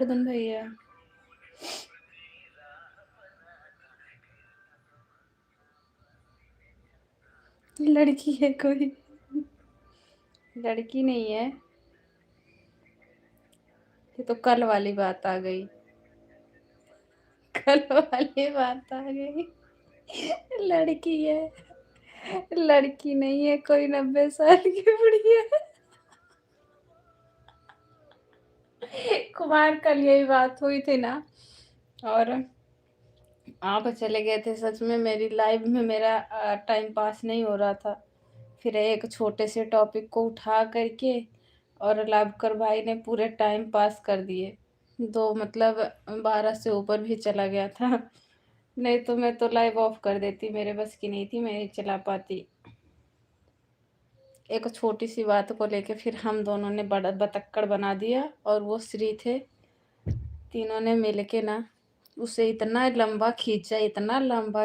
वर्धन भैया लड़की है कोई, लड़की नहीं है। ये तो कल वाली बात आ गई, कल वाली बात आ गई। लड़की है, लड़की नहीं है कोई, 90 साल की बुढ़िया है। कुमार कल यही बात हुई थी ना, और आप चले गए थे। सच में मेरी लाइफ में मेरा टाइम पास नहीं हो रहा था। फिर एक छोटे से टॉपिक को उठा करके और लाभकर भाई ने पूरे टाइम पास कर दिए। तो मतलब 12 से ऊपर भी चला गया था। नहीं तो मैं तो लाइव ऑफ कर देती, मेरे बस की नहीं थी, मैं नहीं चला पाती। एक छोटी सी बात को लेके फिर हम दोनों ने बड़ा बतक्कड़ बना दिया, और वो श्री थे, तीनों ने मिलके ना उसे इतना लंबा खींचा, इतना लंबा